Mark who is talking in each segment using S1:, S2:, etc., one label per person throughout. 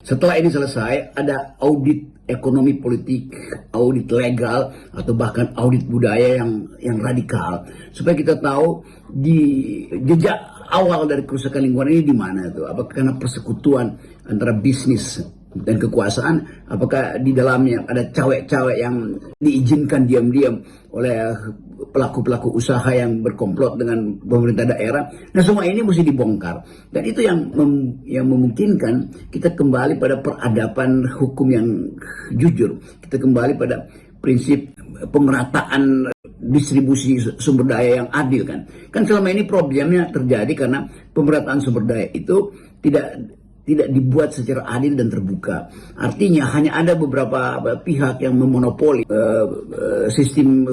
S1: Setelah ini selesai, ada audit ekonomi politik, audit legal, atau bahkan audit budaya yang radikal, supaya kita tahu di jejak awal dari kerusakan lingkungan ini di mana itu. Apakah karena persekutuan antara bisnis dan kekuasaan, apakah di dalamnya ada cawe-cawe yang diizinkan diam-diam oleh pelaku-pelaku usaha yang berkomplot dengan pemerintah daerah. Nah, semua ini mesti dibongkar, dan itu yang memungkinkan kita kembali pada peradaban hukum yang jujur. Kita kembali pada prinsip pemerataan distribusi sumber daya yang adil, kan selama ini problemnya terjadi karena pemerataan sumber daya itu tidak dibuat secara adil dan terbuka. Artinya hanya ada beberapa pihak yang memonopoli sistem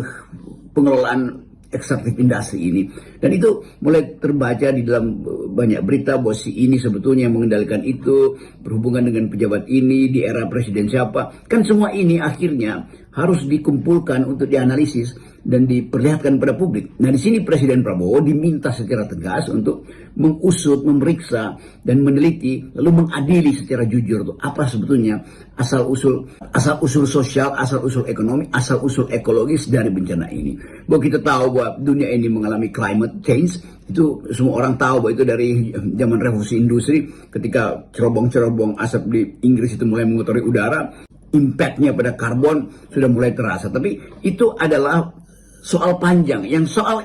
S1: pengelolaan ekstraktif industri ini. Dan itu mulai terbaca di dalam banyak berita bahwa si ini sebetulnya yang mengendalikan itu, berhubungan dengan pejabat ini di era presiden siapa. Kan semua ini akhirnya harus dikumpulkan untuk dianalisis dan diperlihatkan pada publik. Nah, di sini Presiden Prabowo diminta secara tegas untuk mengusut, memeriksa, dan meneliti, lalu mengadili secara jujur tuh apa sebetulnya asal usul sosial, asal usul ekonomi, asal usul ekologis dari bencana ini. Bahwa kita tahu bahwa dunia ini mengalami climate change, itu semua orang tahu bahwa itu dari zaman revolusi industri, ketika cerobong-cerobong asap di Inggris itu mulai mengotori udara, impactnya pada karbon sudah mulai terasa. Tapi itu adalah soal panjang. Yang soal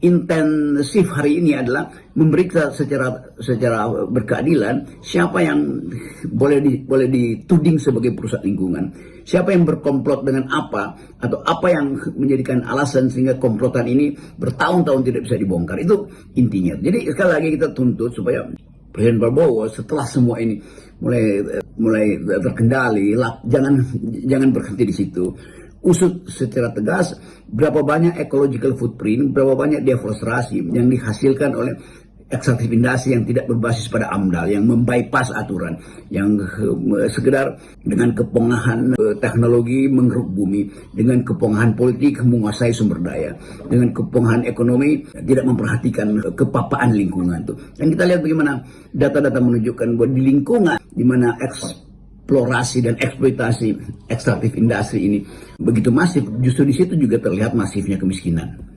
S1: intensif hari ini adalah memeriksa secara berkeadilan siapa yang boleh dituding sebagai perusak lingkungan, siapa yang berkomplot dengan apa, atau apa yang menjadikan alasan sehingga komplotan ini bertahun-tahun tidak bisa dibongkar. Itu intinya. Jadi sekali lagi kita tuntut supaya Presiden Prabowo setelah semua ini mulai terkendali, jangan berhenti di situ. Usut secara tegas berapa banyak ecological footprint, berapa banyak deforestasi yang dihasilkan oleh ekstraktif industri yang tidak berbasis pada AMDAL, yang membypass aturan, yang sekedar dengan kepongahan teknologi menggeruk bumi, dengan kepongahan politik menguasai sumber daya, dengan kepongahan ekonomi tidak memperhatikan kepapaan lingkungan tuh. Dan kita lihat bagaimana data-data menunjukkan bahwa di lingkungan di mana eksplorasi dan eksploitasi ekstraktif industri ini begitu masif, justru di situ juga terlihat masifnya kemiskinan.